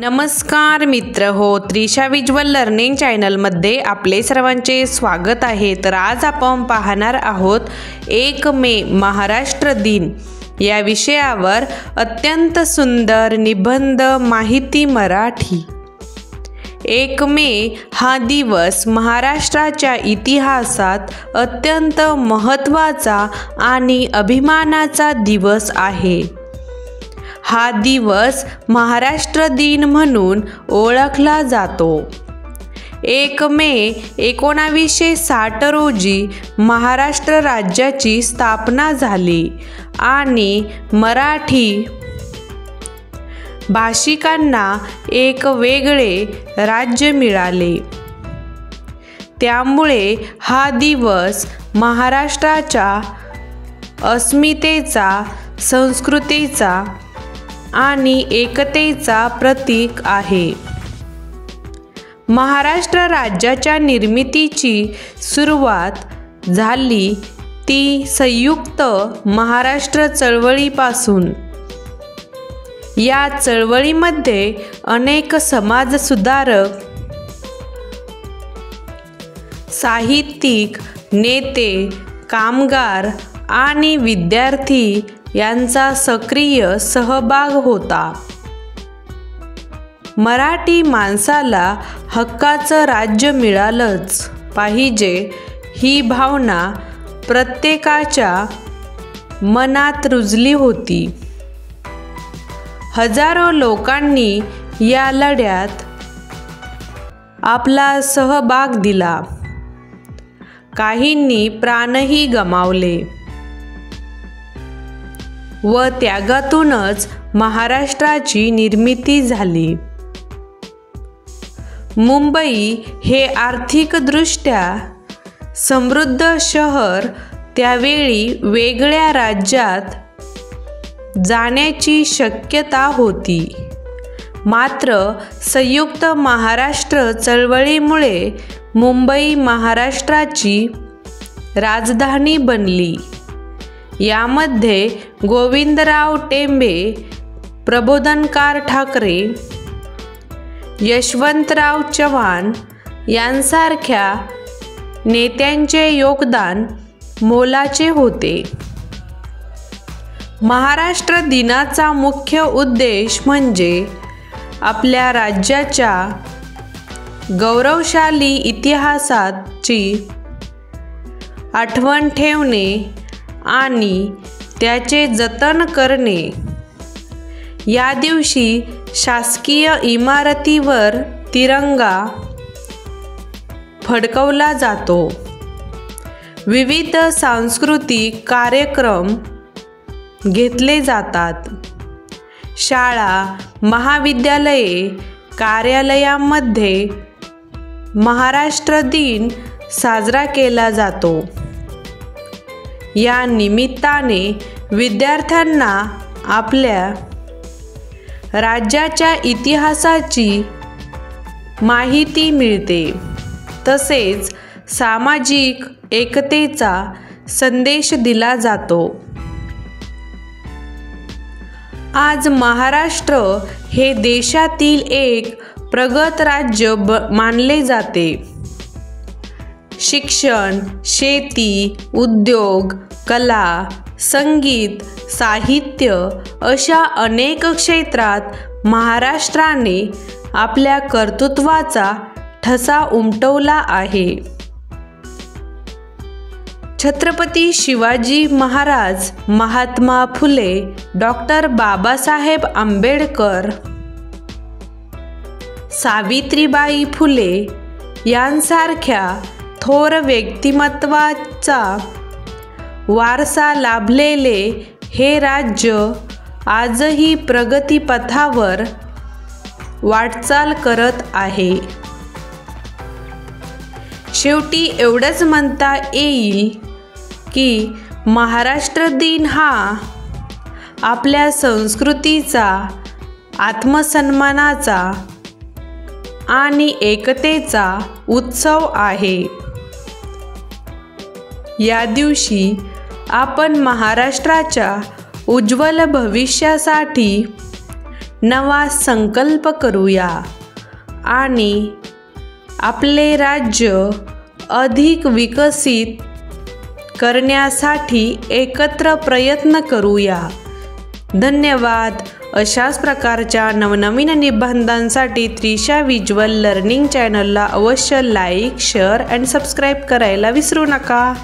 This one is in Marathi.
नमस्कार मित्र हो, त्रिशा विज्युअल लर्निंग चॅनलमध्ये आपले सर्वांचे स्वागत आहे। तर आज आपण पाहणार आहोत 1 मे महाराष्ट्र दिन या विषयावर अत्यंत सुंदर निबंध माहिती मराठी। 1 मे हा दिवस महाराष्ट्राच्या इतिहासात अत्यंत महत्त्वाचा आणि अभिमानाचा दिवस आहे। हा दिवस महाराष्ट्र दिन म्हणून ओळखला जातो। 1 मे 1960 रोजी महाराष्ट्र राज्याची स्थापना झाली आणि मराठी भाषिकांना एक वेगळे राज्य मिळाले। त्यामुळे हा दिवस महाराष्ट्राच्या अस्मितेचा, संस्कृतीचा आणि एकतेचा प्रतीक आहे। महाराष्ट्र राज्याच्या निर्मितीची सुरुवात झाली ती संयुक्त महाराष्ट्र चळवळीपासून। या चळवळीमध्ये अनेक समाजसुधारक, साहित्यिक, नेते, कामगार आणि विद्यार्थी यांचा सक्रिय सहभाग होता। मराठी माणसाला हक्काचं राज्य मिळालंच पाहिजे ही भावना प्रत्येकाच्या मनात रुजली होती। हजारो लोकांनी या लढ्यात आपला सहभाग दिला, काहींनी प्राणही गमावले व त्यागातूनच महाराष्ट्राची निर्मिती झाली। मुंबई हे आर्थिकदृष्ट्या समृद्ध शहर त्यावेळी वेगळ्या राज्यात जाण्याची शक्यता होती, मात्र संयुक्त महाराष्ट्र चळवळीमुळे मुंबई महाराष्ट्राची राजधानी बनली। यामध्ये गोविंदराव टेंबे, प्रबोधनकार ठाकरे, यशवंतराव चव्हाण यांसारख्या नेत्यांचे योगदान मोलाचे होते। महाराष्ट्र दिनाचा मुख्य उद्देश म्हणजे आपल्या राज्याच्या गौरवशाली इतिहासाची आठवण ठेवणे आणि त्याचे जतन करणे। या दिवशी शासकीय इमारतीवर तिरंगा फडकवला जातो। विविध सांस्कृतिक कार्यक्रम घेतले जातात। शाळा, महाविद्यालये, कार्यालयांमध्ये महाराष्ट्र दिन साजरा केला जातो। या निमित्ताने विद्यार्थ्यांना आपल्या राज्याच्या इतिहासाची माहिती मिळते, तसेच सामाजिक एकतेचा संदेश दिला जातो। आज महाराष्ट्र हे देशातील एक प्रगत राज्य मानले जाते। शिक्षण, शेती, उद्योग, कला, संगीत, साहित्य अशा अनेक क्षेत्रात महाराष्ट्राने आपल्या कर्तृत्वाचा ठसा उमटवला आहे। छत्रपती शिवाजी महाराज, महात्मा फुले, डॉक्टर बाबासाहेब आंबेडकर, सावित्रीबाई फुले यांसारख्या थोर व्यक्तिमत्वाचा वारसा लाभलेले हे राज्य आजही प्रगतीपथावर वाटचाल करत आहे। शेवटी एवढंच म्हणता येईल की महाराष्ट्र दिन हा आपल्या संस्कृतीचा, आत्मसन्मानाचा आणि एकतेचा उत्सव आहे। या दिवशी आपण महाराष्ट्राच्या उज्ज्वल भविष्यासाठी नवा संकल्प करूया आणि आपले राज्य अधिक विकसित करण्यासाठी एकत्र प्रयत्न करूया. धन्यवाद. अशाच प्रकारच्या नवनवीन निबंधांसाठी त्रिशा व्हिज्युअल लर्निंग चॅनलला अवश्य लाईक, शेअर अँड सबस्क्राईब करायला विसरू नका.